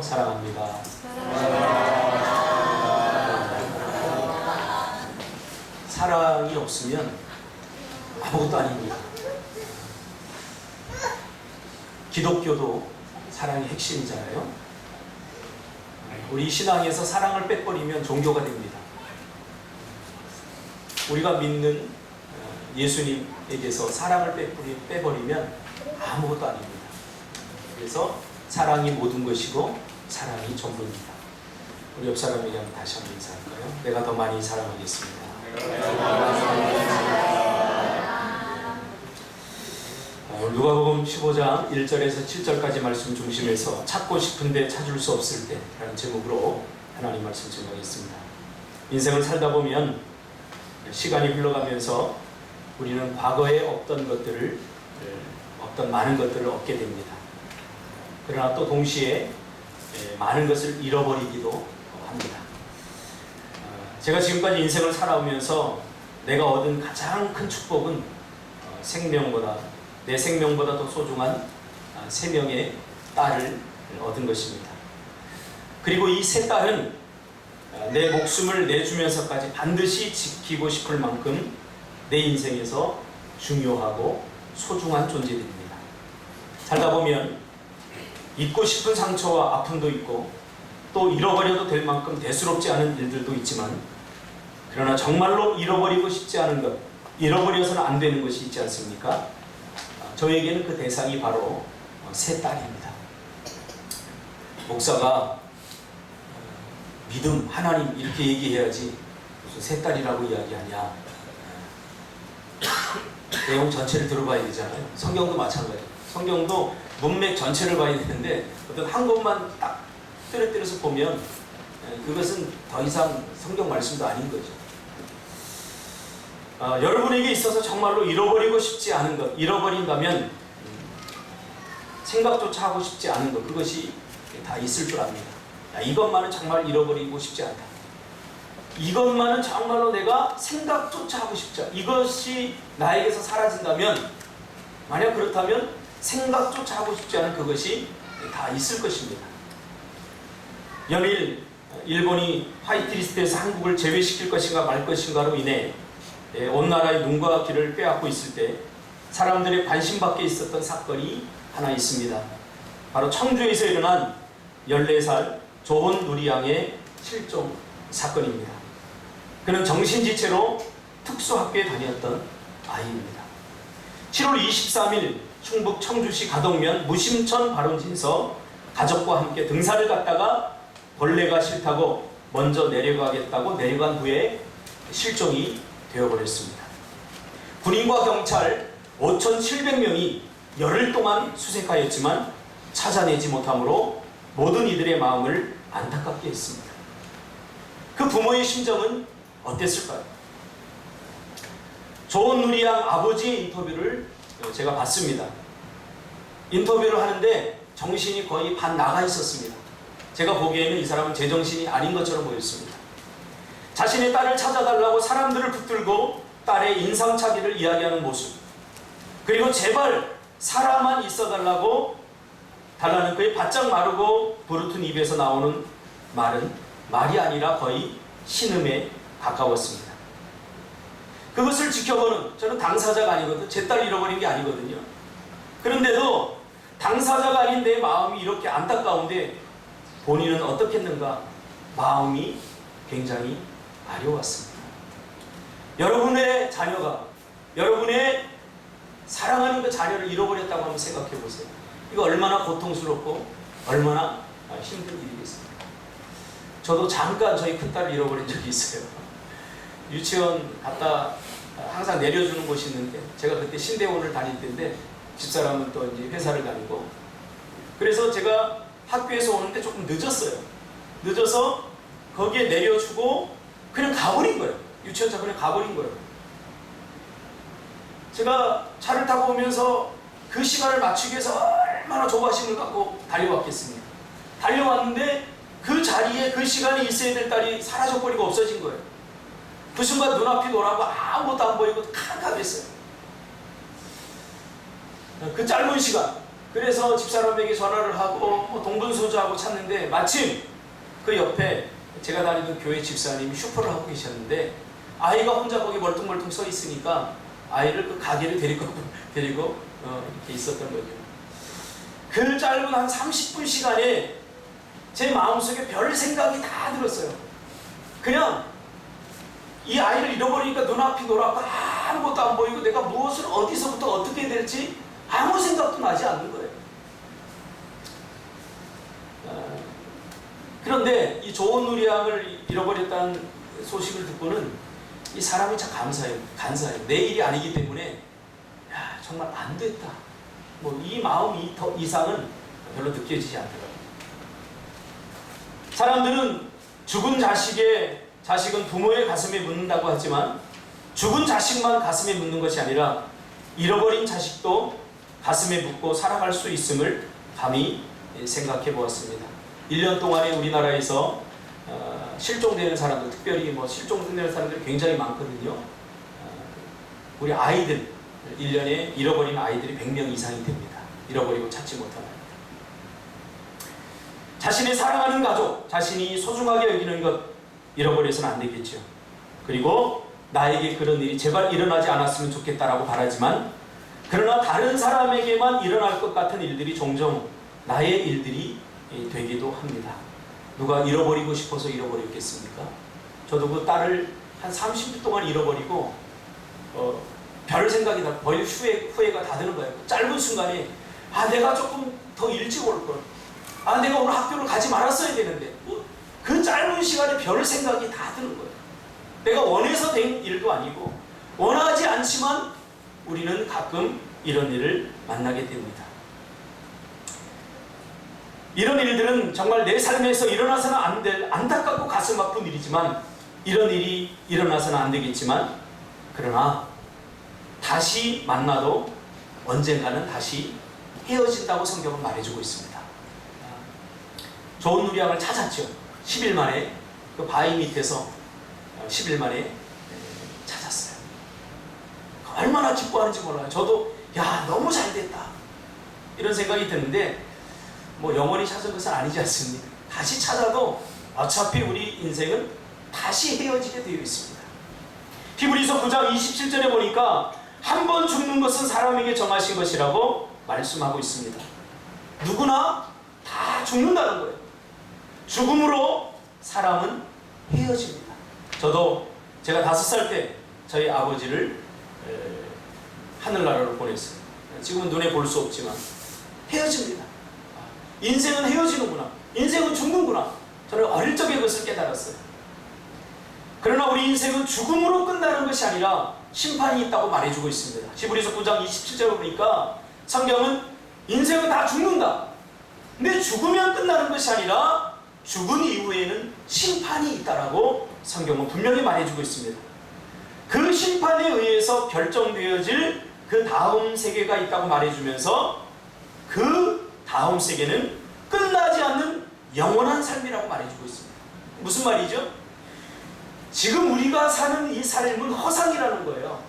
사랑합니다. 사랑이 없으면 아무것도 아닙니다. 기독교도 사랑이 핵심이잖아요. 우리 신앙에서 사랑을 빼버리면 종교가 됩니다. 우리가 믿는 예수님에게서 사랑을 빼버리면 아무것도 아닙니다. 그래서 사랑이 모든 것이고 사랑이 전부입니다. 우리 옆 사람에게 한번 다시 한번 인사할까요? 내가 더 많이 사랑하겠습니다. 누가복음 15장 1절에서 7절까지 말씀 중심에서 찾고 싶은데 찾을 수 없을 때 라는 제목으로 하나님 말씀 전하겠습니다. 인생을 살다 보면 시간이 흘러가면서 우리는 과거에 없던 많은 것들을 얻게 됩니다. 그러나 또 동시에 많은 것을 잃어버리기도 합니다. 제가 지금까지 인생을 살아오면서 내가 얻은 가장 큰 축복은 내 생명보다 더 소중한 3명의 딸을 얻은 것입니다. 그리고 이 3딸은 내 목숨을 내주면서까지 반드시 지키고 싶을 만큼 내 인생에서 중요하고 소중한 존재들입니다. 살다 보면 잊고 싶은 상처와 아픔도 있고 또 잃어버려도 될 만큼 대수롭지 않은 일들도 있지만, 그러나 정말로 잃어버리고 싶지 않은 것, 잃어버려서는 안 되는 것이 있지 않습니까? 저에게는 그 대상이 바로 3딸입니다. 목사가 믿음, 하나님 이렇게 얘기해야지 무슨 3딸이라고 이야기하냐. 내용 전체를 들어봐야 되잖아요. 성경도 마찬가지예요. 성경도 문맥 전체를 봐야 되는데 어떤 한 곳만 딱 때려서 보면 그것은 더 이상 성경 말씀도 아닌 거죠. 여러분에게 있어서 정말로 잃어버리고 싶지 않은 것, 잃어버린다면 생각조차 하고 싶지 않은 것, 그것이 다 있을 줄 압니다. 이것만은 정말 잃어버리고 싶지 않다. 이것만은 정말로 내가 생각조차 하고 싶지 않다. 이것이 나에게서 사라진다면, 만약 그렇다면 생각조차 하고 싶지 않은 그것이 다 있을 것입니다. 연일 일본이 화이트리스트에서 한국을 제외시킬 것인가 말 것인가로 인해 온 나라의 눈과 귀를 빼앗고 있을 때 사람들의 관심 밖에 있었던 사건이 하나 있습니다. 바로 청주에서 일어난 14살 조혼 누리양의 실종 사건입니다. 그는 정신지체로 특수학교에 다녔던 아이입니다. 7월 23일 충북 청주시 가덕면 무심천 발원지에서 가족과 함께 등산을 갔다가 벌레가 싫다고 먼저 내려가겠다고 내려간 후에 실종이 되어버렸습니다. 군인과 경찰 5,700명이 열흘 동안 수색하였지만 찾아내지 못함으로 모든 이들의 마음을 안타깝게 했습니다. 그 부모의 심정은 어땠을까요? 조혼 누리양 아버지의 인터뷰를 제가 봤습니다. 인터뷰를 하는데 정신이 거의 반 나가 있었습니다. 제가 보기에는 이 사람은 제정신이 아닌 것처럼 보였습니다. 자신의 딸을 찾아달라고 사람들을 붙들고 딸의 인상착의를 이야기하는 모습, 그리고 제발 살아만 있어달라고 달라는 그의 바짝 마르고 부르튼 입에서 나오는 말은 말이 아니라 거의 신음에 가까웠습니다. 그것을 지켜보는, 저는 당사자가 아니거든요. 제 딸 잃어버린 게 아니거든요. 그런데도 당사자가 아닌 내 마음이 이렇게 안타까운데 본인은 어떻겠는가? 마음이 굉장히 아려웠습니다. 여러분의 자녀가, 여러분의 사랑하는 그 자녀를 잃어버렸다고 한번 생각해 보세요. 이거 얼마나 고통스럽고 얼마나 힘든 일이겠습니까? 저도 잠깐 저희 큰딸을 잃어버린 적이 있어요. 유치원 갔다 항상 내려주는 곳이 있는데, 제가 그때 신대원을 다닐 때인데 집사람은 또 이제 회사를 다니고, 그래서 제가 학교에서 오는데 조금 늦었어요. 늦어서 거기에 내려주고 그냥 가버린 거예요. 유치원차 그냥 가버린 거예요. 제가 차를 타고 오면서 그 시간을 맞추기 위해서 얼마나 조바심을 갖고 달려왔겠습니까? 달려왔는데 그 자리에 그 시간에 있어야 될 딸이 사라져버리고 없어진 거예요. 그 순간 눈앞이 노랗고 아무것도 안 보이고 캄캄했어요. 그 짧은 시간, 그래서 집사람에게 전화를 하고 뭐 동분서주하고 찾는데 마침 그 옆에 제가 다니던 교회 집사님이 슈퍼를 하고 계셨는데 아이가 혼자 거기 멀뚱멀뚱 서 있으니까 아이를 그 가게를 데리고 이렇게 있었던 거죠. 그 짧은 한 30분 시간에 제 마음속에 별 생각이 다 들었어요. 그냥 이 아이를 잃어버리니까 눈앞이 노랗고 아무것도 안 보이고 내가 무엇을 어디서부터 어떻게 해야 될지 아무 생각도 나지 않는 거예요. 그런데 이 좋은 우리 양을 잃어버렸다는 소식을 듣고는 이 사람이 참 간사해요. 내 일이 아니기 때문에 야, 정말 안 됐다. 뭐 이 마음 더 이상은 별로 느껴지지 않더라고요. 사람들은 죽은 자식은 부모의 가슴에 묻는다고 하지만 죽은 자식만 가슴에 묻는 것이 아니라 잃어버린 자식도 가슴에 묻고 살아갈 수 있음을 감히 생각해 보았습니다. 1년 동안에 우리나라에서 실종되는 사람들, 특별히 뭐 실종되는 사람들이 굉장히 많거든요. 우리 아이들, 1년에 잃어버린 아이들이 100명 이상이 됩니다. 잃어버리고 찾지 못한 아이들. 자신의 사랑하는 가족, 자신이 소중하게 여기는 것 잃어버려서는 안 되겠죠. 그리고 나에게 그런 일이 제발 일어나지 않았으면 좋겠다라고 바라지만 그러나 다른 사람에게만 일어날 것 같은 일들이 종종 나의 일들이 되기도 합니다. 누가 잃어버리고 싶어서 잃어버렸겠습니까? 저도 그 딸을 한 30분 동안 잃어버리고 별 생각이 다 거의 후회가 다 드는 거예요. 짧은 순간에 내가 조금 더 일찍 올걸, 내가 오늘 학교를 가지 말았어야 되는데, 그 짧은 시간에 별 생각이 다 드는 거예요. 내가 원해서 된 일도 아니고 원하지 않지만 우리는 가끔 이런 일을 만나게 됩니다. 이런 일들은 정말 내 삶에서 일어나서는 안 될 안타깝고 가슴 아픈 일이지만 이런 일이 일어나서는 안 되겠지만 그러나 다시 만나도 언젠가는 다시 헤어진다고 성경은 말해주고 있습니다. 좋은 우리 양을 찾았죠. 10일 만에 그 바위 밑에서 10일 만에 찾았어요. 얼마나 기뻐하는지 몰라요. 저도 너무 잘됐다 이런 생각이 드는데 뭐 영원히 찾은 것은 아니지 않습니까? 다시 찾아도 어차피 우리 인생은 다시 헤어지게 되어 있습니다. 히브리서 9장 27절에 보니까 한 번 죽는 것은 사람에게 정하신 것이라고 말씀하고 있습니다. 누구나 다 죽는다는 거예요. 죽음으로 사람은 헤어집니다. 저도 제가 5살 때 저희 아버지를 하늘나라로 보냈어요. 지금은 눈에 볼 수 없지만 헤어집니다. 인생은 헤어지는구나. 인생은 죽는구나. 저는 어릴 적에 그것을 깨달았어요. 그러나 우리 인생은 죽음으로 끝나는 것이 아니라 심판이 있다고 말해주고 있습니다. 히브리서 9장 27절을 보니까 성경은 인생은 다 죽는다. 근데 죽으면 끝나는 것이 아니라 죽은 이후에는 심판이 있다라고 성경은 분명히 말해주고 있습니다. 그 심판에 의해서 결정되어질 그 다음 세계가 있다고 말해주면서 그 다음 세계는 끝나지 않는 영원한 삶이라고 말해주고 있습니다. 무슨 말이죠? 지금 우리가 사는 이 삶은 허상이라는 거예요.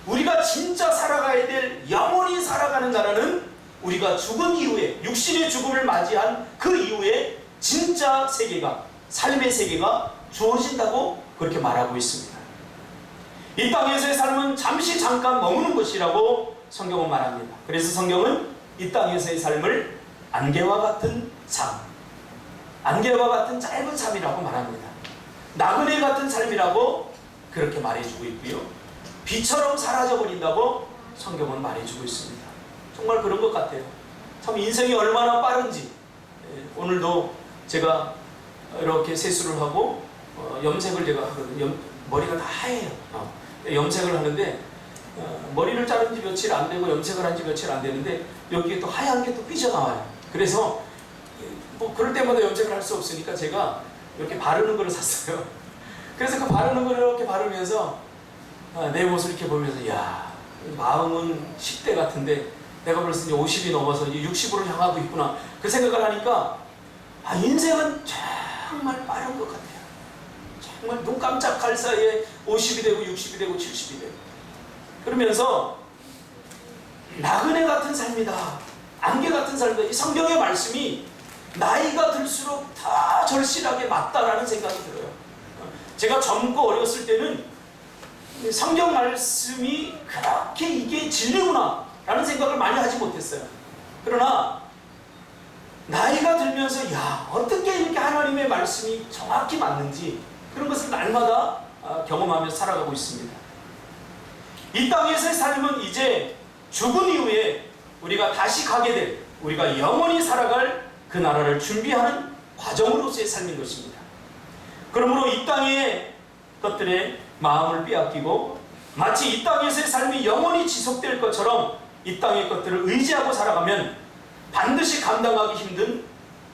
우리가 진짜 살아가야 될 영원히 살아가는 나라는 우리가 죽은 이후에 육신의 죽음을 맞이한 그 이후에 진짜 세계가, 삶의 세계가 주어진다고 그렇게 말하고 있습니다. 이 땅에서의 삶은 잠깐 머무는 것이라고 성경은 말합니다. 그래서 성경은 이 땅에서의 삶을 안개와 같은 삶, 안개와 같은 짧은 삶이라고 말합니다. 나그네 같은 삶이라고 그렇게 말해주고 있고요. 비처럼 사라져버린다고 성경은 말해주고 있습니다. 정말 그런 것 같아요. 참 인생이 얼마나 빠른지. 오늘도 제가 이렇게 세수를 하고 염색을 제가 하거든요. 머리가 다 하얘요. 염색을 하는데 머리를 자른 지 며칠 안 되고 염색을 한 지 며칠 안 되는데 여기에 또 하얀 게 또 삐져나와요. 그래서 뭐 그럴 때마다 염색을 할 수 없으니까 제가 이렇게 바르는 거를 샀어요. 그래서 그 바르는 거를 이렇게 바르면서 내 모습을 이렇게 보면서 야, 마음은 10대 같은데 내가 벌써 이제 50이 넘어서 이제 60으로 향하고 있구나. 그 생각을 하니까 인생은 정말 빠른 것 같아요. 정말 눈 깜짝할 사이에 50이 되고 60이 되고 70이 되고 그러면서 나그네 같은 삶이다. 안개 같은 삶이다. 이 성경의 말씀이 나이가 들수록 더 절실하게 맞다라는 생각이 들어요. 제가 젊고 어렸을 때는 성경 말씀이 그렇게 이게 진리구나 라는 생각을 많이 하지 못했어요. 그러나 나이가 들면서 야, 어떻게 이렇게 하나님의 말씀이 정확히 맞는지 그런 것을 날마다 경험하면서 살아가고 있습니다. 이 땅에서의 삶은 이제 죽은 이후에 우리가 다시 가게 될, 우리가 영원히 살아갈 그 나라를 준비하는 과정으로서의 삶인 것입니다. 그러므로 이 땅의 것들에 마음을 빼앗기고 마치 이 땅에서의 삶이 영원히 지속될 것처럼 이 땅의 것들을 의지하고 살아가면 반드시 감당하기 힘든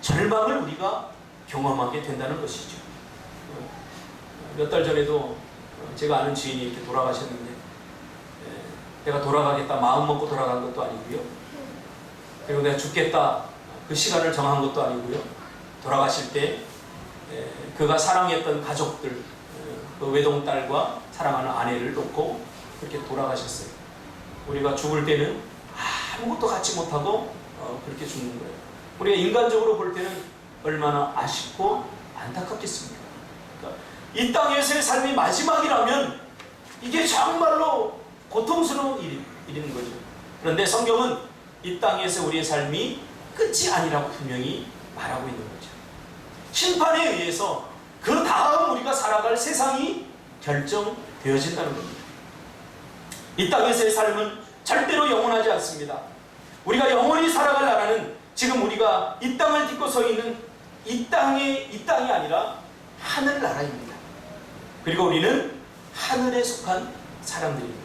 절망을 우리가 경험하게 된다는 것이죠. 몇 달 전에도 제가 아는 지인이 이렇게 돌아가셨는데, 내가 돌아가겠다 마음 먹고 돌아간 것도 아니고요, 그리고 내가 죽겠다 그 시간을 정한 것도 아니고요, 돌아가실 때 그가 사랑했던 가족들, 그 외동딸과 사랑하는 아내를 놓고 그렇게 돌아가셨어요. 우리가 죽을 때는 아무것도 갖지 못하고 그렇게 죽는 거예요. 우리가 인간적으로 볼 때는 얼마나 아쉽고 안타깝겠습니까? 그러니까 이 땅에서의 삶이 마지막이라면 이게 정말로 고통스러운 일인 거죠. 그런데 성경은 이 땅에서 우리의 삶이 끝이 아니라고 분명히 말하고 있는 거죠. 심판에 의해서 그 다음 우리가 살아갈 세상이 결정되어진다는 겁니다. 이 땅에서의 삶은 절대로 영원하지 않습니다. 우리가 영원히 살아갈 나라는 지금 우리가 이 땅을 딛고 서 있는 이 땅이 아니라 하늘나라입니다. 그리고 우리는 하늘에 속한 사람들입니다.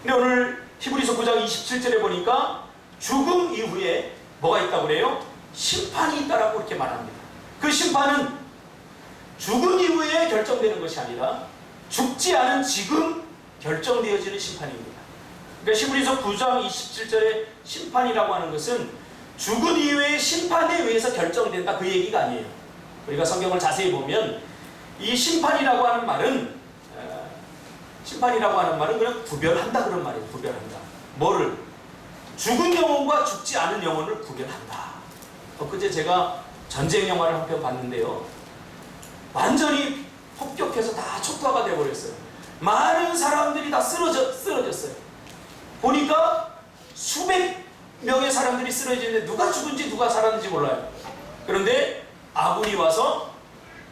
근데 오늘 히브리서 9장 27절에 보니까 죽음 이후에 뭐가 있다고 그래요? 심판이 있다라고 이렇게 말합니다. 그 심판은 죽은 이후에 결정되는 것이 아니라 죽지 않은 지금 결정되어지는 심판입니다. 그러니까 히브리서 9장 27절의 심판이라고 하는 것은 죽은 이후에 심판에 의해서 결정된다 그 얘기가 아니에요. 우리가 성경을 자세히 보면 이 심판이라고 하는 말은 그냥 구별한다 그런 말이에요. 구별한다. 뭐를? 죽은 영혼과 죽지 않은 영혼을 구별한다. 그제 제가 전쟁 영화를 한 편 봤는데요, 완전히 폭격해서 다 촉구가 되어버렸어요. 많은 사람들이 다 쓰러졌어요. 보니까 수백 명의 사람들이 쓰러지는데 누가 죽은지 누가 살았는지 몰라요. 그런데 아군이 와서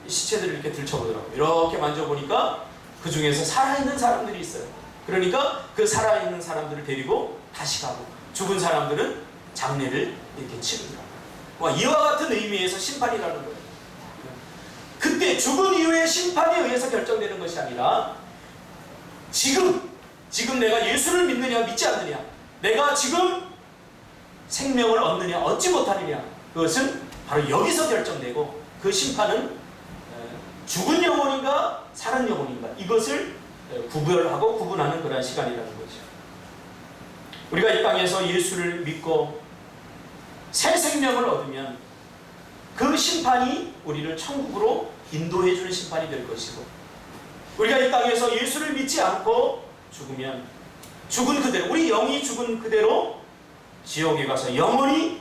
시체들을 이렇게 들춰보더라고요. 이렇게 만져보니까 그 중에서 살아있는 사람들이 있어요. 그러니까 그 살아있는 사람들을 데리고 다시 가고 죽은 사람들은 장례를 이렇게 치르더라고요. 이와 같은 의미에서 심판이라는 거예요. 그때 죽은 이후에 심판에 의해서 결정되는 것이 아니라 지금 내가 예수를 믿느냐 믿지 않느냐, 내가 지금 생명을 얻느냐 얻지 못하느냐, 그것은 바로 여기서 결정되고 그 심판은 죽은 영혼인가 사는 영혼인가 이것을 구별하고 구분하는 그런 시간이라는 거죠. 우리가 이 땅에서 예수를 믿고 새 생명을 얻으면 그 심판이 우리를 천국으로 인도해 주는 심판이 될 것이고, 우리가 이 땅에서 예수를 믿지 않고 죽으면 죽은 그대로, 우리 영이 죽은 그대로 지옥에 가서 영원히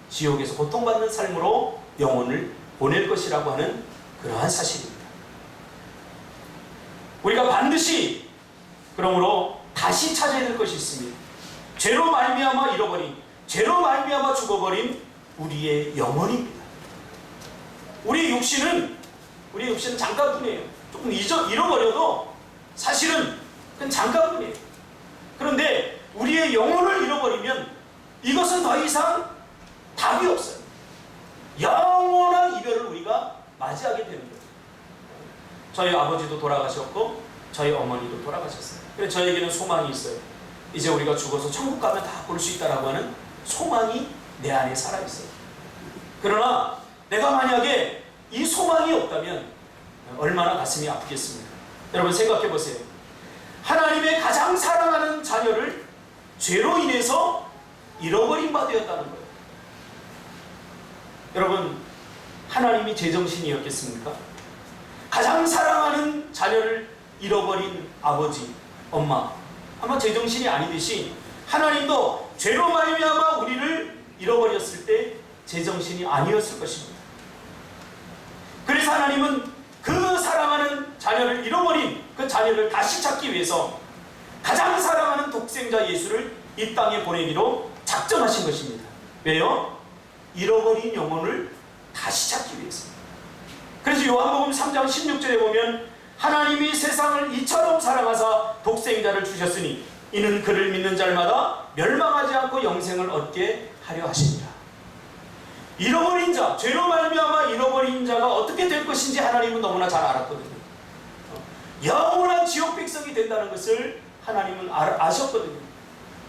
지옥에서 고통받는 삶으로 영혼을 보낼 것이라고 하는 그러한 사실입니다. 우리가 반드시 그러므로 다시 찾아야 될 것이 있습니다. 죄로 말미암아 잃어버린, 죄로 말미암아 죽어버린 우리의 영혼입니다. 우리의 육신은 잠깐뿐이에요. 조금 잃어버려도 사실은 그건 잠깐뿐이에요. 그런데 우리의 영혼을 잃어버리면 이것은 더 이상 답이 없어요. 영원한 이별을 우리가 맞이하게 되는 거예요. 저희 아버지도 돌아가셨고 저희 어머니도 돌아가셨어요. 그래서 저에게는 소망이 있어요. 이제 우리가 죽어서 천국 가면 다 볼 수 있다라고 하는 소망이 내 안에 살아있어요. 그러나 내가 만약에 이 소망이 없다면 얼마나 가슴이 아프겠습니까? 여러분 생각해 보세요. 하나님의 가장 사랑하는 자녀를 죄로 인해서 잃어버린 바 되었다는 거예요. 여러분, 하나님이 제정신이었겠습니까? 가장 사랑하는 자녀를 잃어버린 아버지, 엄마, 아마 제정신이 아니듯이 하나님도 죄로 말미암아 우리를 잃어버렸을 때 제정신이 아니었을 것입니다. 그래서 하나님은 그 사랑하는 자녀를 잃어버린 그 자녀를 다시 찾기 위해서 가장 사랑하는 독생자 예수를 이 땅에 보내기로 작정하신 것입니다. 왜요? 잃어버린 영혼을 다시 찾기 위해서. 그래서 요한복음 3장 16절에 보면 하나님이 세상을 이처럼 사랑하사 독생자를 주셨으니 이는 그를 믿는 자마다 멸망하지 않고 영생을 얻게 하려 하십니다. 잃어버린 자, 죄로 말미암아 잃어버린 자가 어떻게 될 것인지 하나님은 너무나 잘 알았거든요. 영원한 지옥 백성이 된다는 것을 하나님은 아셨거든요.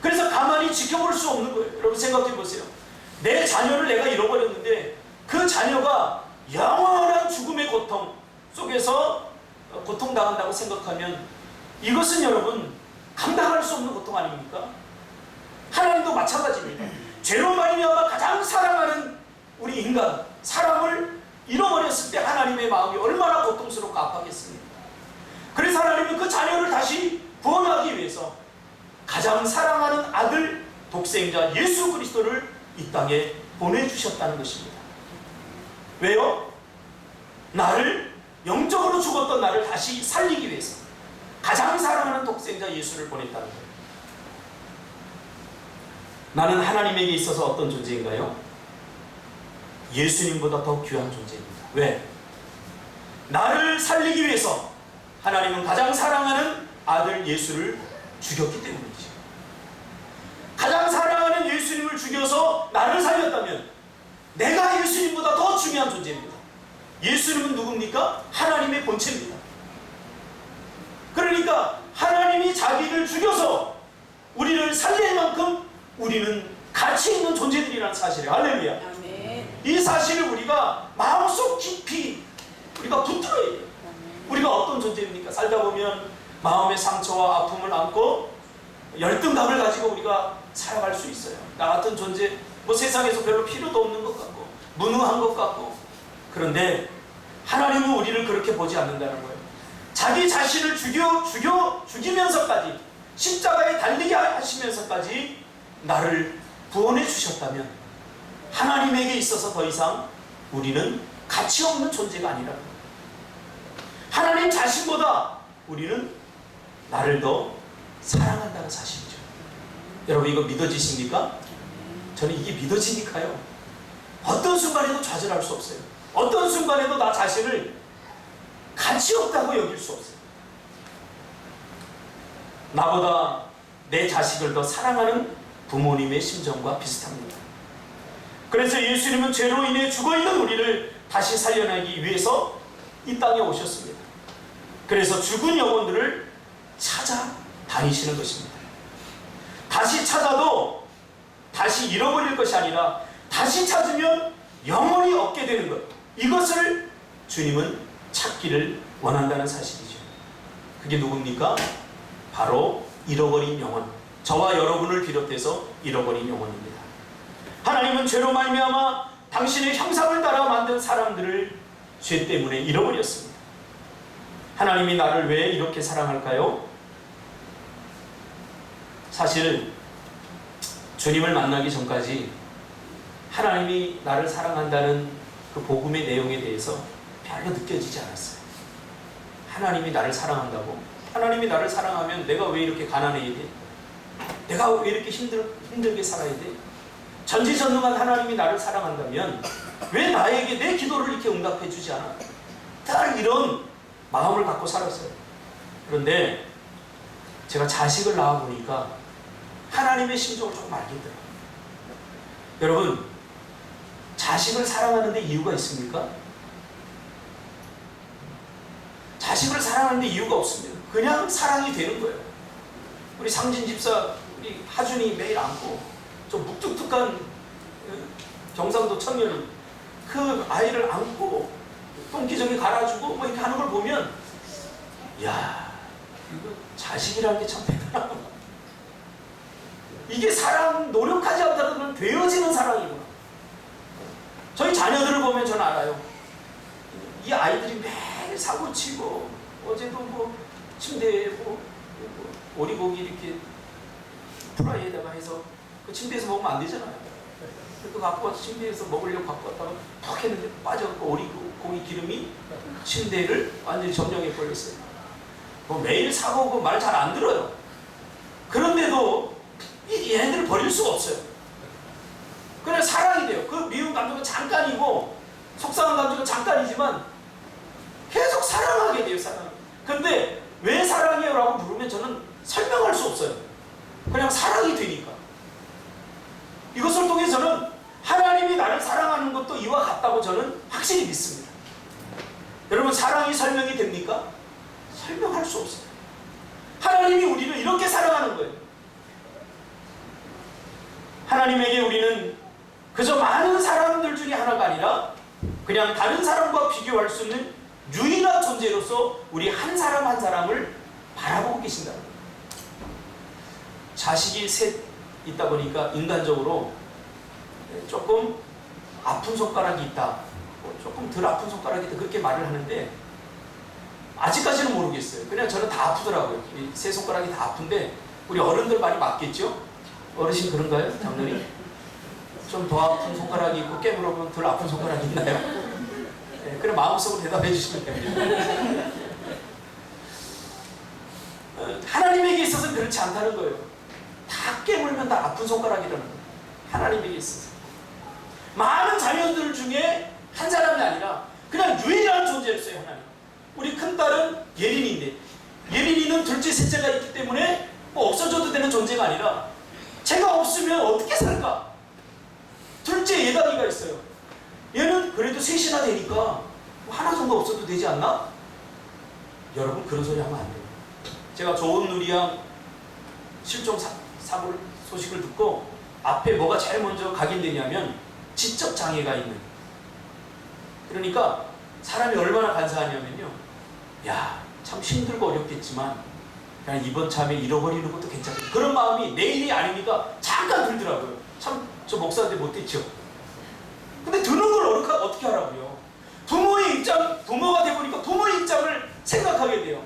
그래서 가만히 지켜볼 수 없는 거예요. 여러분 생각해 보세요. 내 자녀를 내가 잃어버렸는데 그 자녀가 영원한 죽음의 고통 속에서 고통당한다고 생각하면 이것은 여러분 감당할 수 없는 고통 아닙니까? 하나님도 마찬가지입니다. 죄로 말미암아 가장 사랑하는 우리 인간, 사람을 잃어버렸을 때 하나님의 마음이 얼마나 고통스럽고 아파하겠습니까? 그래서 하나님은 그 자녀를 다시 구원하기 위해서 가장 사랑하는 아들 독생자 예수 그리스도를 이 땅에 보내주셨다는 것입니다. 왜요? 나를 영적으로 죽었던 나를 다시 살리기 위해서 가장 사랑하는 독생자 예수를 보냈다는 거예요. 나는 하나님에게 있어서 어떤 존재인가요? 예수님보다 더 귀한 존재입니다. 왜? 나를 살리기 위해서 하나님은 가장 사랑하는 아들 예수를 죽였기 때문이죠. 가장 사랑하는 예수님을 죽여서 나를 살렸다면 내가 예수님보다 더 중요한 존재입니다. 예수님은 누굽니까? 하나님의 본체입니다. 그러니까 하나님이 자기를 죽여서 우리를 살릴 만큼 우리는 가치 있는 존재들이라는 사실이에요. 할렐루야. 아멘. 이 사실을 우리가 마음속 깊이 우리가 붙들어야 돼요. 우리가 어떤 존재입니까? 살다 보면 마음의 상처와 아픔을 안고 열등감을 가지고 우리가 살아갈 수 있어요. 나 같은 존재, 뭐 세상에서 별로 필요도 없는 것 같고 무능한 것 같고. 그런데 하나님은 우리를 그렇게 보지 않는다는 거예요. 자기 자신을 죽이면서까지 십자가에 달리게 하시면서까지 나를 구원해 주셨다면 하나님에게 있어서 더 이상 우리는 가치 없는 존재가 아니라는 거예요. 하나님 자신보다 우리는 나를 더 사랑한다는 사실이죠. 여러분 이거 믿어지십니까? 저는 이게 믿어지니까요. 어떤 순간에도 좌절할 수 없어요. 어떤 순간에도 나 자신을 가치 없다고 여길 수 없어요. 나보다 내 자식을 더 사랑하는 부모님의 심정과 비슷합니다. 그래서 예수님은 죄로 인해 죽어있는 우리를 다시 살려내기 위해서 이 땅에 오셨습니다. 그래서 죽은 영혼들을 찾아다니시는 것입니다. 다시 찾아도 다시 잃어버릴 것이 아니라 다시 찾으면 영원히 얻게 되는 것, 이것을 주님은 찾기를 원한다는 사실이죠. 그게 누굽니까? 바로 잃어버린 영혼, 저와 여러분을 비롯해서 잃어버린 영혼입니다. 하나님은 죄로 말미암아 당신의 형상을 따라 만든 사람들을 죄 때문에 잃어버렸습니다. 하나님이 나를 왜 이렇게 사랑할까요? 사실 주님을 만나기 전까지 하나님이 나를 사랑한다는 그 복음의 내용에 대해서 별로 느껴지지 않았어요. 하나님이 나를 사랑한다고? 하나님이 나를 사랑하면 내가 왜 이렇게 가난해야 돼? 내가 왜 이렇게 힘들게 살아야 돼? 전지전능한 하나님이 나를 사랑한다면 왜 나에게 내 기도를 이렇게 응답해 주지 않아? 딱 이런 마음을 갖고 살았어요. 그런데 제가 자식을 낳아보니까 하나님의 심정을 조금 알겠더라고요. 여러분, 자식을 사랑하는데 이유가 있습니까? 자식을 사랑하는데 이유가 없습니다. 그냥 사랑이 되는 거예요. 우리 상진 집사, 우리 하준이 매일 안고 좀 묵뚝뚝한 경상도 청년이 그 아이를 안고 똥기저귀 갈아주고 뭐 이렇게 하는 걸 보면, 야, 이거 자식이라는 게 참 대단하구나. 이게 사랑, 노력하지 않다는 되어지는 사랑이구나. 저희 자녀들을 보면 저는 알아요. 이 아이들이 매일 사고치고, 어제도 뭐 침대에 오리고기 이렇게 프라이에다가 해서 그 침대에서 먹으면 안 되잖아요. 그 갖고 와서 침대에서 먹으려고 갖고 왔다가 퍽 했는데 빠져갖고 고기 기름이 침대를 완전히 점령해 버렸어요. 뭐 매일 사고 말 잘 안 들어요. 그런데도 얘네들을 버릴 수가 없어요. 그냥 사랑이 돼요. 그 미운 감정은 잠깐이고 속상한 감정은 잠깐이지만 계속 사랑하게 돼요. 사랑. 근데 왜 사랑해요? 라고 물으면 저는 설명할 수 없어요. 그냥 사랑이 되니까. 이것을 통해 저는 하나님이 나를 사랑하는 것도 이와 같다고 저는 확실히 믿습니다. 여러분, 사랑이 설명이 됩니까? 설명할 수 없어요. 하나님이 우리를 이렇게 사랑하는 거예요. 하나님에게 우리는 그저 많은 사람들 중에 하나가 아니라 그냥 다른 사람과 비교할 수 있는 유일한 존재로서 우리 한 사람 한 사람을 바라보고 계신다는 거예요. 자식이 셋 있다 보니까 인간적으로 조금 아픈 손가락이 있다, 조금 덜 아픈 손가락이 있다, 그렇게 말을 하는데 아직까지는 모르겠어요. 그냥 저는 다 아프더라고요. 세 손가락이 다 아픈데 우리 어른들 말이 맞겠죠? 어르신 그런가요? 장로님? 좀 더 아픈 손가락이 있고 깨물어보면 덜 아픈 손가락이 있나요? 네, 그럼 마음속으로 대답해 주시면 됩니다. 하나님에게 있어서는 그렇지 않다는 거예요. 다 깨물면 다 아픈 손가락이라는 거예요. 하나님에게 있어서 많은 자녀들 중에 한 사람이 아니라 그냥 유일한 존재였어요. 하나님. 우리 큰딸은 예린이인데 예린이는 둘째 셋째가 있기 때문에 뭐 없어져도 되는 존재가 아니라 제가 없으면 어떻게 살까? 둘째 예단이가 있어요. 얘는 그래도 셋이나 되니까 뭐 하나 정도 없어도 되지 않나? 여러분, 그런 소리 하면 안 돼요. 제가 좋은 누리양 실종 사고 소식을 듣고 앞에 뭐가 제일 먼저 각인되냐면 지적 장애가 있는. 그러니까 사람이 얼마나 간사하냐면요, 야, 참 힘들고 어렵겠지만 그냥 이번 참에 잃어버리는 것도 괜찮다, 그런 마음이 내일이 아니니까 잠깐 들더라고요. 참 저 목사한테 못했죠. 근데 드는 걸 어떻게 하라고요? 부모의 입장, 부모가 되보니까 부모의 입장을 생각하게 돼요.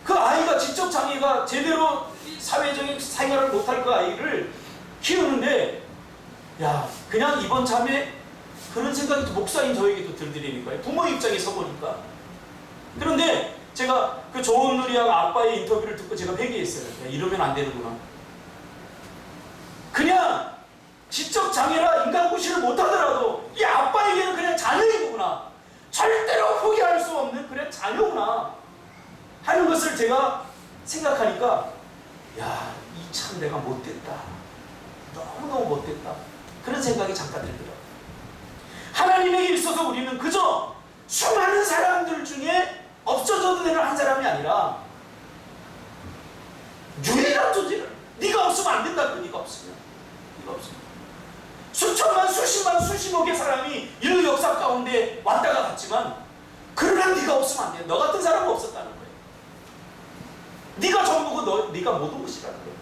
그 아이가 지적 장애가 제대로 사회적인 생활을 못할 그 아이를 키우는데, 야, 그냥 이번 참에 그런 생각이 목사인 저에게도 들더라니까요. 부모 입장에 서보니까. 그런데 제가 그 좋은 누리양 아빠의 인터뷰를 듣고 제가 회개했어요. 야, 이러면 안 되는구나. 그냥 지적 장애라 인간구실을 못하더라도 이 아빠에게는 그냥 자녀인 거구나. 절대로 포기할 수 없는 그냥 자녀구나 하는 것을 제가 생각하니까, 야, 이 참 내가 못됐다. 너무너무 못됐다. 그런 생각이 잠깐 들더라고요. 하나님에게 있어서 우리는 그저 수많은 사람들 중에 없어져도 되는 한 사람이 아니라 유일한 존재를, 네가 없으면 안 된다. 네가 없으면, 네가 없으면 수천만, 수십만, 수십억의 사람이 인류 역사 가운데 왔다가 갔지만 그러나 네가 없으면 안 돼. 너 같은 사람은 없었다는 거예요. 네가 전부고 네가 모든 것이라는 거예요.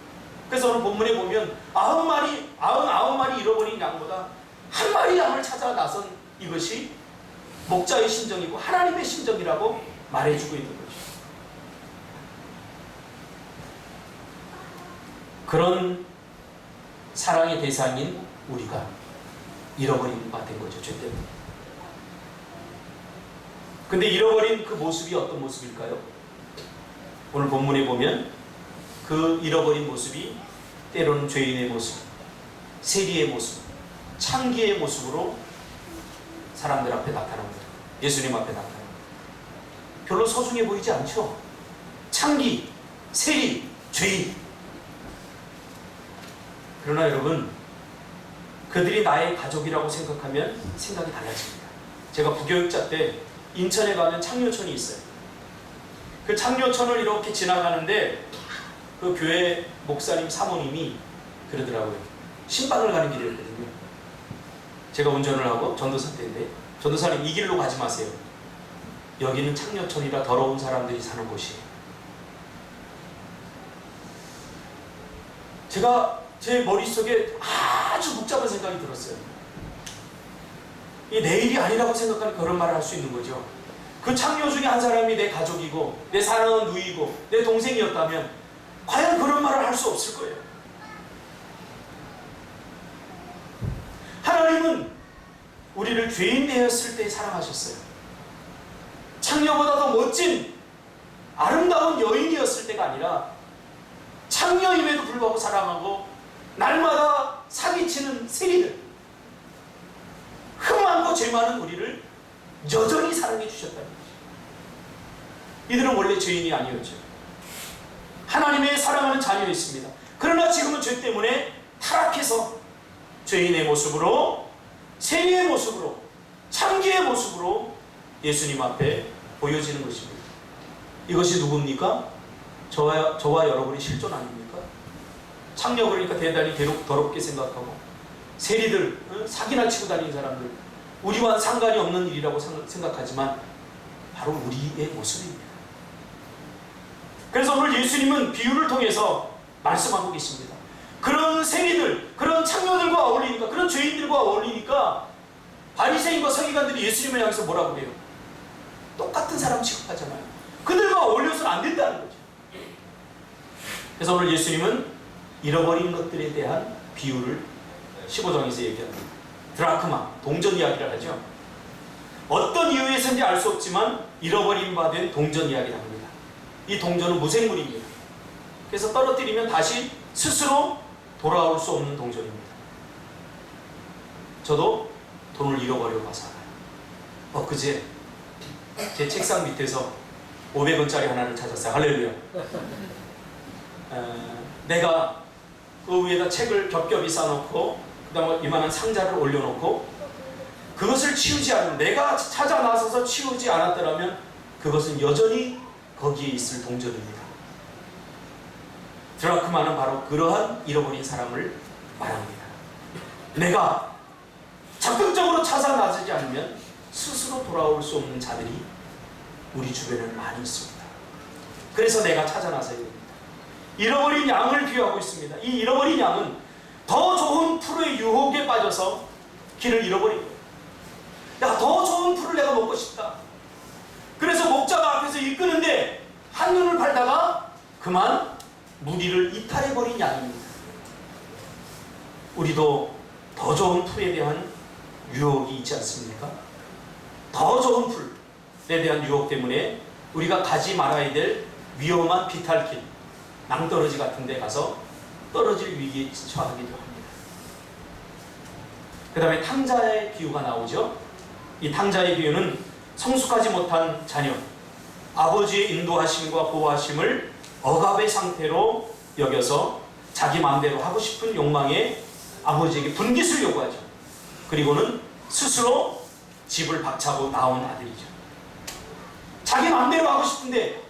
그래서 오늘 본문에 보면 99마리 잃어버린 양보다 한 마리 양을 찾아 나선 이것이 목자의 심정이고 하나님의 심정이라고 말해주고 있는 거죠. 그런 사랑의 대상인 우리가 잃어버린 바 된 거죠. 죄 때문에. 근데 잃어버린 그 모습이 어떤 모습일까요? 오늘 본문에 보면 그 잃어버린 모습이 때로는 죄인의 모습, 세리의 모습, 창기의 모습으로 사람들 앞에 나타납니다. 예수님 앞에 나타납니다. 별로 소중해 보이지 않죠? 창기, 세리, 죄인. 그러나 여러분, 그들이 나의 가족이라고 생각하면 생각이 달라집니다. 제가 부교육자 때 인천에 가면 창녀촌이 있어요. 그 창녀촌을 이렇게 지나가는데 그 교회 목사님 사모님이 그러더라고요. 신방을 가는 길이었거든요. 제가 운전을 하고 전도사 때인데, 전도사님 이 길로 가지 마세요. 여기는 창녀촌이라 더러운 사람들이 사는 곳이에요. 제가 제 머릿속에 아주 복잡한 생각이 들었어요. 이 내일이 아니라고 생각하는 그런 말을 할 수 있는 거죠. 그 창녀 중에 한 사람이 내 가족이고 내 사랑하는 누이고 내 동생이었다면 과연 그런 말을 할 수 없을 거예요. 우리를 죄인 되었을 때 사랑하셨어요. 창녀보다 더 멋진 아름다운 여인이었을 때가 아니라 창녀임에도 불구하고 사랑하고 날마다 사기치는 세리들, 흠 많고 죄 많은 우리를 여전히 사랑해 주셨다는 거죠. 이들은 원래 죄인이 아니었죠. 하나님의 사랑하는 자녀였습니다. 그러나 지금은 죄 때문에 타락해서 죄인의 모습으로, 세리의 모습으로, 창기의 모습으로 예수님 앞에 보여지는 것입니다. 이것이 누굽니까? 저와 여러분의 실존 아닙니까? 창녀 그러니까 대단히 더럽게 생각하고, 세리들, 사기나 치고 다니는 사람들, 우리와 상관이 없는 일이라고 생각하지만 바로 우리의 모습입니다. 그래서 오늘 예수님은 비유를 통해서 말씀하고 계십니다. 그런 세리들, 그런 창녀들과 어울리니까, 그런 죄인들과 어울리니까 바리새인과 서기관들이 예수님을 향해서 뭐라고 그래요? 똑같은 사람 취급하잖아요. 그들과 어울려서는 안 된다는 거죠. 그래서 오늘 예수님은 잃어버린 것들에 대한 비유를 15장에서 얘기합니다. 드라크마, 동전 이야기를 하죠. 어떤 이유에서인지 알 수 없지만 잃어버린 바 된 동전 이야기를 합니다. 이 동전은 무생물입니다. 그래서 떨어뜨리면 다시 스스로 돌아올 수 없는 동전입니다. 저도 돈을 잃어버리고 가서 알아요. 그제 제 책상 밑에서 500원짜리 하나를 찾았어요. 할렐루야. 내가 그 위에다 책을 겹겹이 쌓아놓고 그 다음에 이만한 상자를 올려놓고 그것을 치우지 않으면, 내가 찾아 나서서 치우지 않았더라면 그것은 여전히 거기에 있을 동전입니다. 드라크마는 바로 그러한 잃어버린 사람을 말합니다. 내가 적극적으로 찾아 나서지 않으면 스스로 돌아올 수 없는 자들이 우리 주변에는 많이 있습니다. 그래서 내가 찾아 나서야 됩니다. 잃어버린 양을 비유하고 있습니다. 이 잃어버린 양은 더 좋은 풀의 유혹에 빠져서 길을 잃어버린 거예요. 야, 더 좋은 풀을 내가 먹고 싶다. 그래서 목자가 앞에서 이끄는데 한눈을 팔다가 그만 무리를 이탈해버린 양입니다. 우리도 더 좋은 풀에 대한 유혹이 있지 않습니까? 더 좋은 풀에 대한 유혹 때문에 우리가 가지 말아야 될 위험한 비탈길, 낭떠러지 같은 데 가서 떨어질 위기에 처하기도 합니다. 그 다음에 탕자의 비유가 나오죠. 이 탕자의 비유는 성숙하지 못한 자녀, 아버지의 인도하심과 보호하심을 억압의 상태로 여겨서 자기 마음대로 하고 싶은 욕망에 아버지에게 분깃을 요구하죠. 그리고는 스스로 집을 박차고 나온 아들이죠. 자기 마음대로 하고 싶은데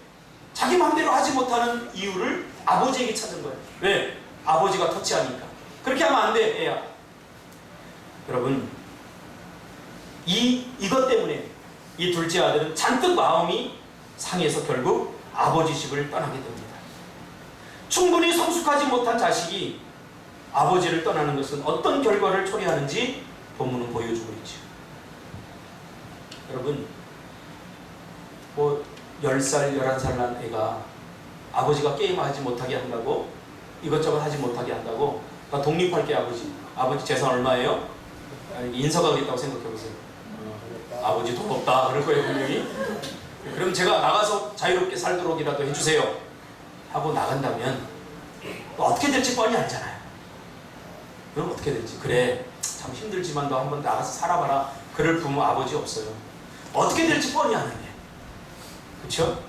자기 마음대로 하지 못하는 이유를 아버지에게 찾은 거예요. 왜? 아버지가 터치하니까. 그렇게 하면 안 돼, 애야. 여러분, 이것 때문에 이 둘째 아들은 잔뜩 마음이 상해서 결국 아버지 집을 떠나게 됩니다. 충분히 성숙하지 못한 자식이 아버지를 떠나는 것은 어떤 결과를 초래하는지 본문은 보여주고 있죠. 여러분, 10살, 11살 난 애가 아버지가 게임하지 못하게 한다고, 이것저것 하지 못하게 한다고, 나 독립할게 아버지 재산 얼마예요? 인서가겠다고 생각해보세요. 아버지 돈 없다 그럴 거예요 분명히. 그럼 제가 나가서 자유롭게 살도록이라도 해주세요 하고 나간다면 어떻게 될지 뻔히 알잖아요. 그럼 어떻게 될지, 그래 참 힘들지만 너 한번 나가서 살아봐라, 그럴 부모 아버지 없어요. 어떻게 될지 뻔히 아는데, 그렇죠?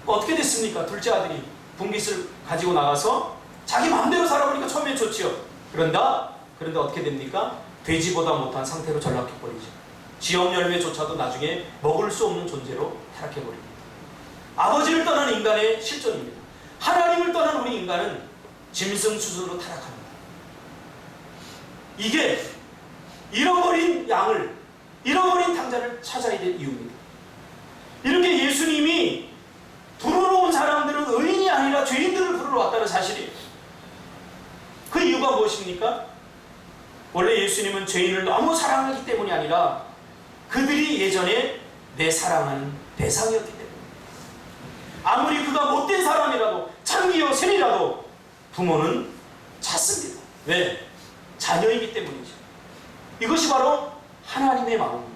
어떻게 됐습니까? 둘째 아들이 분깃을 가지고 나가서 자기 마음대로 살아보니까 처음에 좋지요. 그런데 어떻게 됩니까? 돼지보다 못한 상태로 전락해버리죠. 지엄 열매조차도 나중에 먹을 수 없는 존재로 타락해버립니다. 아버지를 떠난 인간의 실존입니다. 하나님을 떠난 우리 인간은 짐승수준으로 타락합니다. 이게 잃어버린 양을, 잃어버린 탕자를 찾아야 될 이유입니다. 이렇게 예수님이 부르러 온 사람들은 의인이 아니라 죄인들을 부르러 왔다는 사실이에요. 그 이유가 무엇입니까? 원래 예수님은 죄인을 너무 사랑하기 때문이 아니라 그들이 예전에 내 사랑하는 대상이었기 때문입니다. 아무리 그가 못된 사람이라도, 창기요 세리라도 부모는 찾습니다. 왜? 자녀이기 때문이죠. 이것이 바로 하나님의 마음입니다.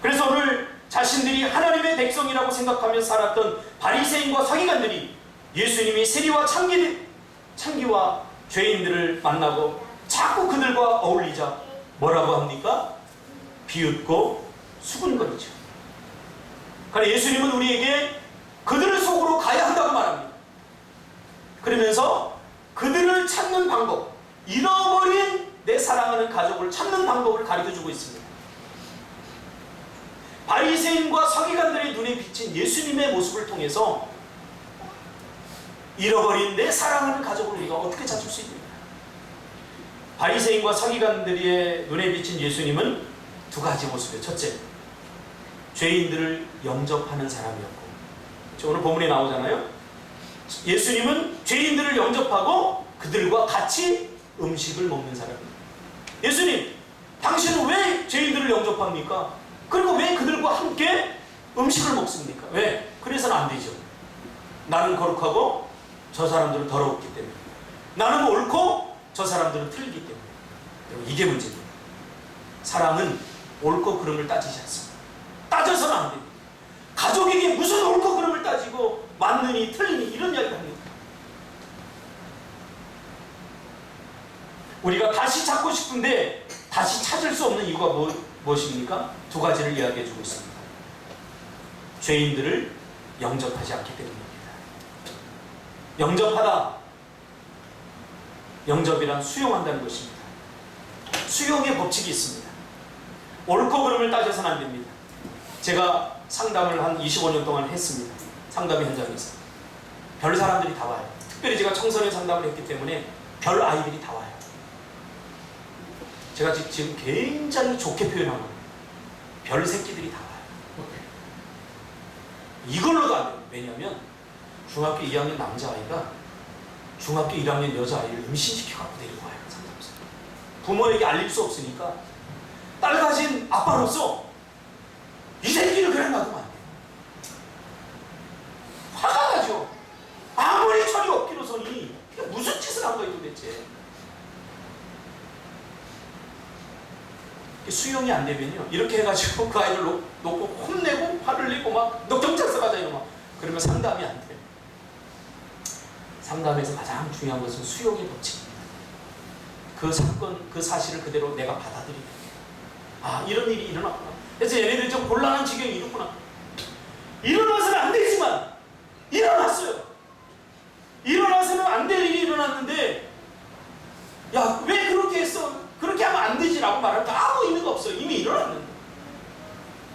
그래서 오늘 자신들이 하나님의 백성이라고 생각하며 살았던 바리새인과 서기관들이 예수님이 세리와 창기와 죄인들을 만나고 자꾸 그들과 어울리자 뭐라고 합니까? 비웃고 수군거리죠. 그러나 예수님은 우리에게 그들을 속으로 가야 한다고 말합니다. 그러면서 그들을 찾는 방법, 잃어버린 내 사랑하는 가족을 찾는 방법을 가르쳐주고 있습니다. 바리새인과 서기관들의 눈에 비친 예수님의 모습을 통해서 잃어버린 내 사랑하는 가족을 우리가 어떻게 찾을 수 있느냐. 바리새인과 서기관들의 눈에 비친 예수님은 두 가지 모습이에요. 첫째, 죄인들을 영접하는 사람이었고, 오늘 본문에 나오잖아요. 예수님은 죄인들을 영접하고 그들과 같이 음식을 먹는 사람입니다. 예수님, 당신은 왜 죄인들을 영접합니까? 그리고 왜 그들과 함께 음식을 먹습니까? 왜? 그래서는 안 되죠. 나는 거룩하고 저 사람들은 더러웠기 때문에, 나는 옳고 저 사람들은 틀리기 때문에. 이게 문제입니다. 사랑은 옳고 그름을 따지지 않습니다. 따져서는 안 됩니다. 가족에게 무슨 옳고 그름을 따지고 맞느니 틀리니 이런 이야기를 합니다. 우리가 다시 찾고 싶은데 다시 찾을 수 없는 이유가 무엇입니까? 두 가지를 이야기해 주고 있습니다. 죄인들을 영접하지 않기 때문입니다. 영접하다, 영접이란 수용한다는 것입니다. 수용의 법칙이 있습니다. 옳고 그름을 따져서는 안 됩니다. 제가 상담을 한 25년 동안 했습니다. 상담의 현장에서 별 사람들이 다 와요. 특별히 제가 청소년 상담을 했기 때문에 별 아이들이 다 와요. 제가 지금 굉장히 좋게 표현한 거예요. 별 새끼들이 다 와요. 이걸로도 안 돼요. 왜냐하면 중학교 2학년 남자아이가 중학교 1학년 여자아이를 임신시켜 갖고 데리고 와요. 상담소. 부모에게 알릴 수 없으니까 딸 가진 아빠로서 이 새끼를 그냥 놔두면 안 돼요. 화가 나죠. 아무리 철이 없기로서니 무슨 짓을 한 거예요 도대체. 수용이 안 되면요, 이렇게 해가지고 그 아이를 놓고 혼내고 화를 내고 막 너 경찰서 가자 이러면 그러면 상담이 안 돼요. 상담에서 가장 중요한 것은 수용의 법칙입니다. 그 사건, 그 사실을 그대로 내가 받아들이는 거예요. 아, 이런 일이 일어났구나. 그래서 얘네들 좀 곤란한 지경이 이렇구나. 일어나서는 안 되지만 일어났어요. 일어나서는 안 될 일이 일어났는데, 야, 왜 그렇게 했어? 그렇게 하면 안 되지라고 말할 때 아무 의미가 없어요. 이미 일어났는데.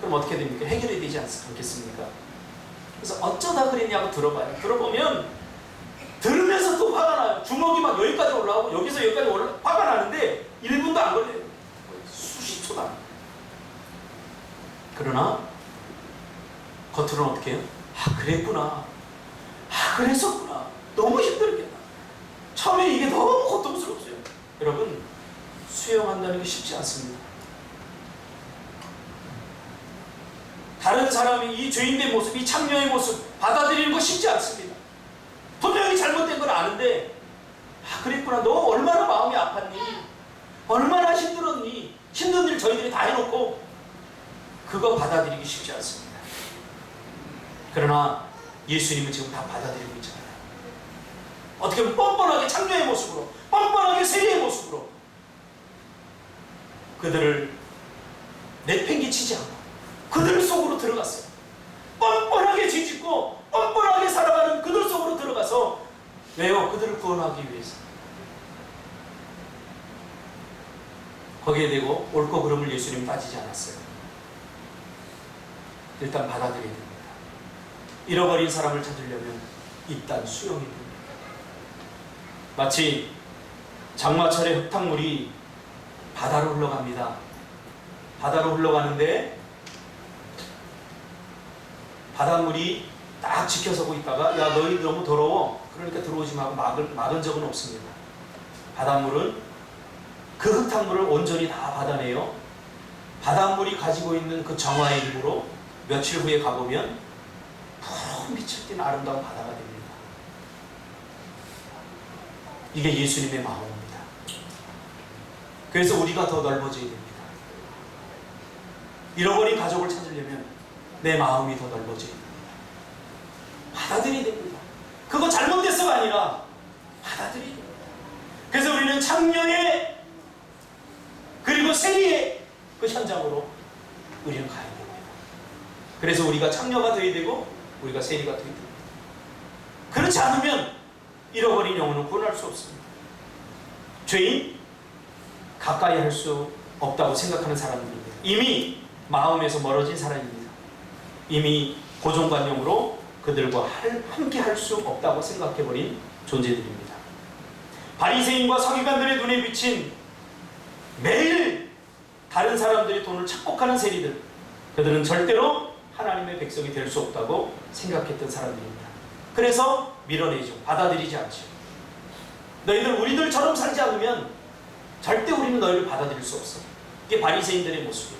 그럼 어떻게 됩니까? 해결이 되지 않겠습니까? 그래서 어쩌다 그랬냐고 들어봐요. 들어보면 들으면서 또 화가 나요. 주먹이 막 여기까지 올라오고 여기서 여기까지 화가 나는데 1분도 안 걸려요. 수십 초다. 그러나 겉으로는 어떻게 해요? 아, 그랬구나. 아, 그랬었구나. 너무 힘들겠다. 처음에 이게 너무 고통스럽어요. 여러분, 수용한다는 게 쉽지 않습니다. 다른 사람이 이 죄인의 모습, 이 창녀의 모습 받아들이는 거 쉽지 않습니다. 분명히 잘못된 걸 아는데, 아, 그랬구나. 너 얼마나 마음이 아팠니? 얼마나 힘들었니? 힘든 일 저희들이 다 해놓고 그거 받아들이기 쉽지 않습니다. 그러나 예수님은 지금 다 받아들이고 있잖아요. 어떻게 보면 뻔뻔하게 창녀의 모습으로, 뻔뻔하게 세리의 모습으로 그들을 내팽개치지 않고 그들 속으로 들어갔어요. 뻔뻔하게 뒤집고 뻔뻔하게 살아가는 그들 속으로 들어가서, 왜요? 그들을 구원하기 위해서. 거기에 대고 옳고 그름을 예수님 따지지 않았어요. 일단 받아들여야 됩니다. 잃어버린 사람을 찾으려면 일단 수용이 됩니다. 마치 장마철에 흙탕물이 바다로 흘러갑니다. 바다로 흘러가는데 바닷물이 딱 지켜서고 있다가, 야, 너희 너무 더러워, 그러니까 들어오지 말고 막은 적은 없습니다. 바닷물은 그 흙탕물을 온전히 다 받아내요. 바닷물이 가지고 있는 그 정화의 힘으로 며칠 후에 가보면 푸른 빛을 띤 아름다운 바다가 됩니다. 이게 예수님의 마음입니다. 그래서 우리가 더 넓어져야 됩니다. 잃어버린 가족을 찾으려면 내 마음이 더 넓어져야 됩니다. 받아들여야 됩니다. 그거 잘못됐어가 아니라 받아들여야 됩니다. 그래서 우리는 창녀의 그리고 세리의 그 현장으로 우리는 가야 됩니다. 그래서 우리가 창녀가 되어야 되고 우리가 세리가 되어야 됩니다. 그렇지 않으면 잃어버린 영혼은 구원할 수 없습니다. 죄인 가까이 할 수 없다고 생각하는 사람들입니다. 이미 마음에서 멀어진 사람입니다. 이미 고정관념으로 그들과 함께 할 수 없다고 생각해버린 존재들입니다. 바리새인과 서기관들의 눈에 비친 매일 다른 사람들이 돈을 착복하는 세리들, 그들은 절대로 하나님의 백성이 될 수 없다고 생각했던 사람들입니다. 그래서 밀어내죠. 받아들이지 않죠. 너희들 우리들처럼 살지 않으면 절대 우리는 너희를 받아들일 수 없어. 이게 바리새인들의 모습이에요.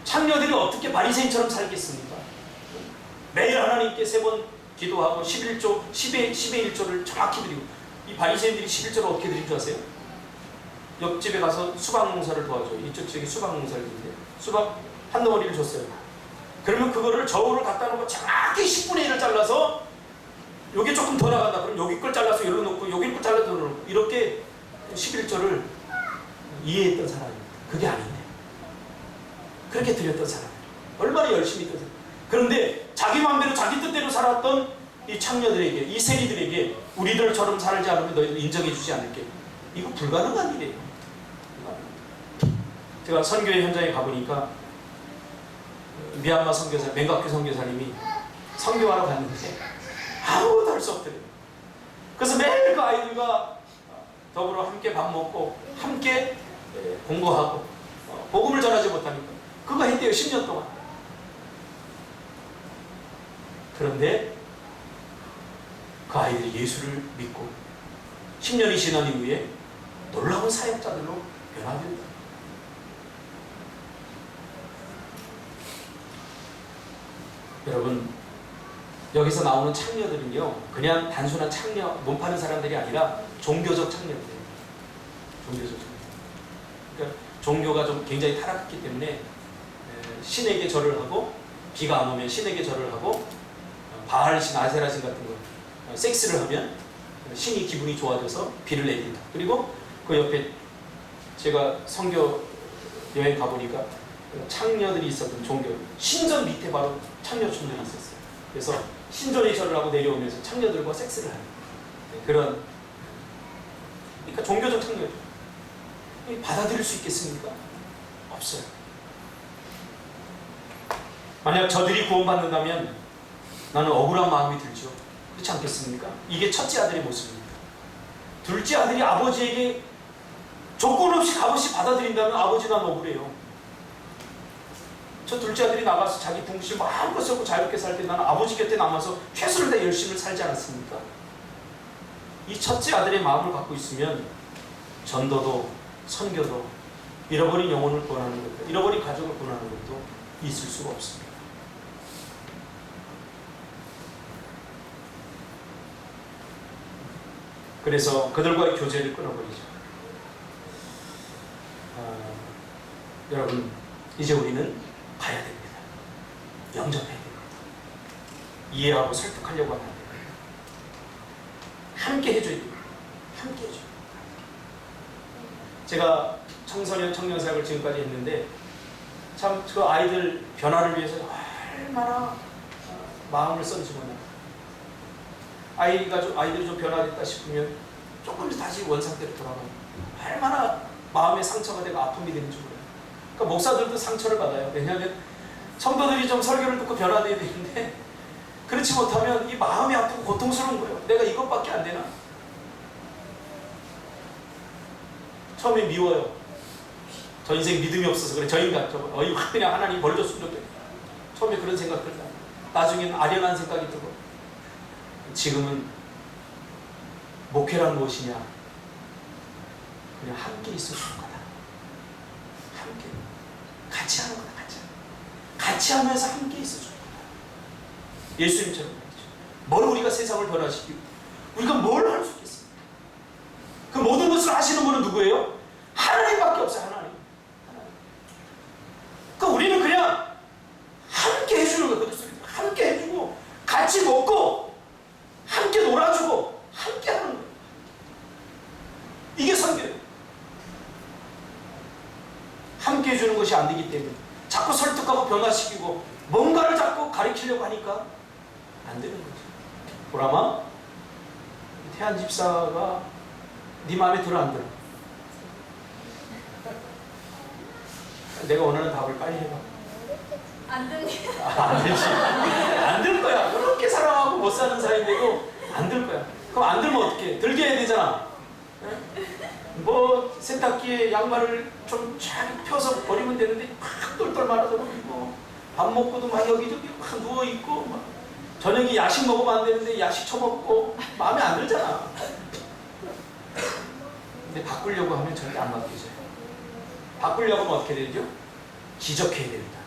창녀들이 어떻게 바리새인처럼 살겠습니까? 매일 하나님께 3번 기도하고 11조, 10의 1조를 정확히 드리고, 이 바리새인들이 11조를 어떻게 드린 줄 아세요? 옆집에 가서 수박 농사를 도와줘. 이쪽 지역에 수박 농사를 드는데 수박 한 덩어리를 줬어요. 그러면 그거를 저울을 갖다 놓고 정확히 10분의 1을 잘라서 여기 조금 더 나간다. 그럼 여기 걸 잘라서 여기로 놓고 여기 걸 잘라서 여기로 놓고, 이렇게 11조를 이해했던 사람입니다. 그게 아닌데 그렇게 드렸던 사람이에요. 얼마나 열심히 했던 사람. 그런데 자기 마음대로 자기 뜻대로 살았던 이 창녀들에게, 이 세리들에게 우리들처럼 살지 않으면 너희들 인정해 주지 않을게. 이거 불가능한 일이에요. 제가 선교의 현장에 가보니까 미얀마 선교사, 맹각규 선교사님이 선교하러 갔는데 아무것도 할 수 없더래요. 그래서 매일 그 아이들과 더불어 함께 밥 먹고 함께 공부하고 복음을 전하지 못하니까 그거 했대요. 10년 동안. 그런데 그 아이들이 예수를 믿고 10년이 지난 이후에 놀라운 사역자들로 변화됩니다. 여러분, 여기서 나오는 창녀들은요, 그냥 단순한 창녀, 몸 파는 사람들이 아니라 종교적 창녀들이에요. 종교적 창녀. 그러니까 종교가 좀 굉장히 타락했기 때문에 신에게 절을 하고, 비가 안 오면 신에게 절을 하고, 바알신, 아세라신 같은 거 섹스를 하면 신이 기분이 좋아져서 비를 내린다. 그리고 그 옆에 제가 선교 여행 가보니까 창녀들이 있었던 종교, 신전 밑에 바로 창녀촌들이 있었어요. 그래서 신전에 절을 하고 내려오면서 창녀들과 섹스를 하는 그런, 그러니까 종교적 창녀죠. 받아들일 수 있겠습니까? 없어요. 만약 저들이 구원받는다면 나는 억울한 마음이 들죠. 그렇지 않겠습니까? 이게 첫째 아들의 모습입니다. 둘째 아들이 아버지에게 조건 없이 값없이 받아들인다면 아버지 난 억울해요. 저 둘째 아들이 나가서 자기 붕실 마음껏 쓰고 자유롭게 살 때 나는 아버지 곁에 남아서 최선을 다해 열심히 살지 않았습니까? 이 첫째 아들의 마음을 갖고 있으면 전도도 선교도 잃어버린 영혼을 구원하는 것도, 잃어버린 가족을 구원하는 것도 있을 수가 없습니다. 그래서 그들과의 교제를 끊어버리죠. 여러분, 이제 우리는 가야 됩니다. 영접해야 됩니다. 이해하고 설득하려고 하면 안 됩니다. 함께 해줘야 됩니다. 함께 해줘야 됩니다. 제가 청소년 청년 사역을 지금까지 했는데 참 그 아이들 변화를 위해서 얼마나 마음을 썼는지 몰라요. 아이들이 좀 변화됐다 싶으면 조금 다시 원상태로 돌아가요. 얼마나 마음의 상처가 되고 아픔이 되는지 몰라요. 그러니까 목사들도 상처를 받아요. 왜냐하면 성도들이 좀 설교를 듣고 변화돼야 되는데 그렇지 못하면 이 마음이 아프고 고통스러운 거예요. 내가 이것밖에 안 되나? 처음에 미워요. 저 인생 믿음이 없어서 그래. 저 인간, 그냥 하나님 벌줬으면 좋겠다. 처음에 그런 생각 들다. 나중에는 아련한 생각이 들고. 지금은 목회란 무엇이냐? 그냥 함께 있어주는 거다. 함께. 같이 하는 거다. 같이 하면서 함께 있어주는 거다. 예수님처럼 말이죠. 뭘 우리가 세상을 변화시키고 우리가 뭘 할 수 있겠습니까? 그 모든 것을 하시는 분은 누구예요? 하나님밖에 이게 선교예요. 함께 해주는 것이 안 되기 때문에 자꾸 설득하고 변화시키고 뭔가를 자꾸 가리키려고 하니까 안 되는 거죠. 보라마, 태안 집사가 네 마음에 들어 안 들어? 내가 원하는 답을 빨리 해봐. 안 됩니다. 안 되지. 안 들 거야. 그렇게 사랑하고 못 사는 사이인데도 안 들 거야. 그럼 안 들면 어떡해? 들게 해야 되잖아. 뭐 세탁기에 양말을 좀 쫙 펴서 버리면 되는데 막 똘똘 말아들고 밥 먹고도 막 여기저기 막 누워있고 막 저녁에 야식 먹으면 안 되는데 야식 처먹고 마음에 안 들잖아. 근데 바꾸려고 하면 절대 안 바뀌어져요. 바꾸려고 하면 어떻게 되죠? 지적해야 됩니다.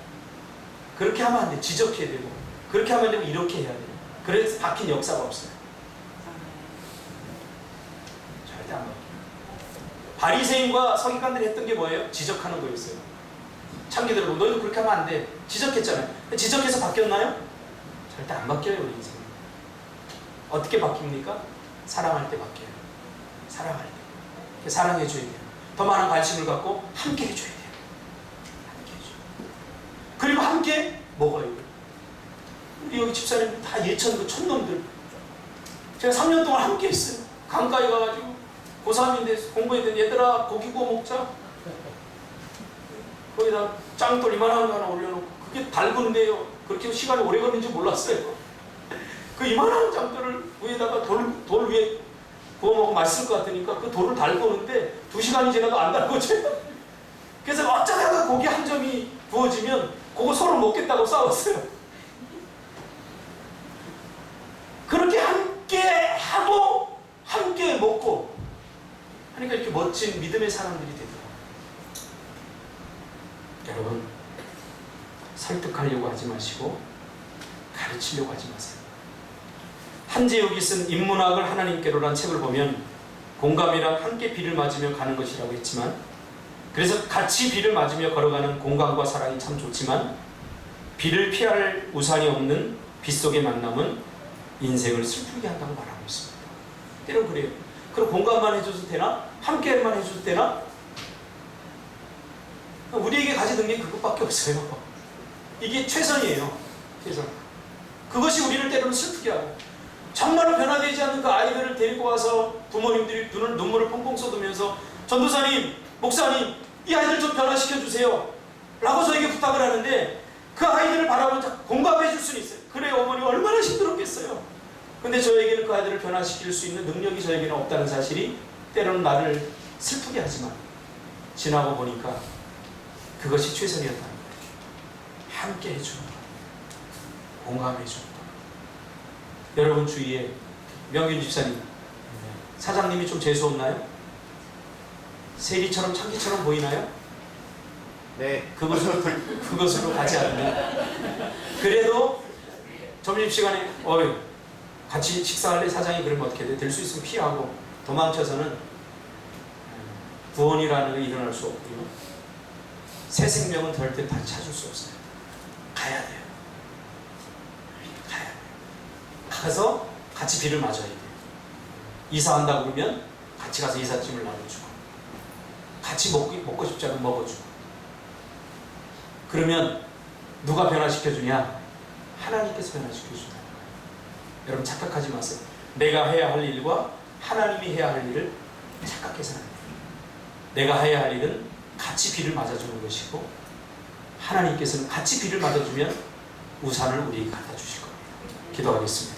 그렇게 하면 안 돼. 지적해야 되고 그렇게 하면 안 되고 이렇게 해야 돼요. 그래서 바뀐 역사가 없어요. 절대 안 바뀌어요. 바리새인과 서기관들이 했던 게 뭐예요? 지적하는 거였어요. 창기들 보고 너희도 그렇게 하면 안 돼. 지적했잖아요. 지적해서 바뀌었나요? 절대 안 바뀌어요. 우리 인생. 어떻게 바뀝니까? 사랑할 때 바뀌어요. 사랑할 때. 사랑해줘야 돼요. 더 많은 관심을 갖고 함께 해줘야 돼요. 함께 해줘요. 그리고 함께 먹어요. 우리 여기 집사님 다 예천 그 촌놈들. 제가 3년 동안 함께 했어요. 강가에 가가지고 고3인데 공부해야 되는 얘들아 고기 구워 먹자. 거기다 짱돌 이만한 거 하나 올려놓고 그게 달군데요. 그렇게 시간이 오래 걸리는지 몰랐어요. 그 이만한 짱돌을 위에다가 돌 위에 구워 먹으면 맛있을 것 같으니까 그 돌을 달고 오는데 2시간이 지나도 안 달궈져요. 그래서 어쩌다가 고기 한 점이 구워지면 그거 서로 먹겠다고 싸웠어요. 그렇게 함께 하고 함께 먹고 하니까 이렇게 멋진 믿음의 사람들이 되더라고요. 여러분, 설득하려고 하지 마시고 가르치려고 하지 마세요. 한재욱이 쓴 인문학을 하나님께로란 책을 보면 공감이란 함께 비를 맞으며 가는 것이라고 했지만, 그래서 같이 비를 맞으며 걸어가는 공감과 사랑이 참 좋지만 비를 피할 우산이 없는 빗속의 만남은 인생을 슬프게 한다고 말하고 있습니다. 때론 그래요. 그럼 공감만 해줘도 되나? 함께만 해줘도 되나? 우리에게 가지는 게 그것밖에 없어요. 이게 최선이에요. 최선. 그것이 우리를 때로는 슬프게 하고, 정말로 변화되지 않는 그 아이들을 데리고 와서 부모님들이 눈물을 펑펑 쏟으면서 전도사님, 목사님, 이 아이들 좀 변화시켜 주세요 라고 저에게 부탁을 하는데, 그 아이들을 바라보면서 공감해 줄 수는 있어요. 그래, 어머니 얼마나 힘들었겠어요. 근데 저에게는 그 아이들을 변화시킬 수 있는 능력이 저에게는 없다는 사실이 때로는 나를 슬프게 하지만, 지나고 보니까 그것이 최선이었다는 거예요. 함께 해주는 것, 공감해 주는 것. 여러분 주위에 명균 집사님, 사장님이 좀 재수없나요? 세리처럼 창기처럼 보이나요? 네. 그것으로 가지 않는. 그래도 점심시간에 같이 식사할래? 사장이 그러면 어떻게 돼? 될 수 있으면 피하고 도망쳐서는 구원이라는 게 일어날 수 없고요. 새 생명은 절대 다시 찾을 수 없어요. 가야 돼요. 가야 돼요. 가서 같이 비를 맞아야 돼요. 이사한다 그러면 같이 가서 이삿짐을 나눠주고, 같이 먹고 싶지 않으면 먹어주고. 그러면 누가 변화시켜주냐? 하나님께서 변화시켜준다. 여러분 착각하지 마세요. 내가 해야 할 일과 하나님이 해야 할 일을 착각해서는 안 돼요. 내가 해야 할 일은 같이 비를 맞아주는 것이고, 하나님께서는 같이 비를 맞아주면 우산을 우리에게 갖다 주실 겁니다. 기도하겠습니다.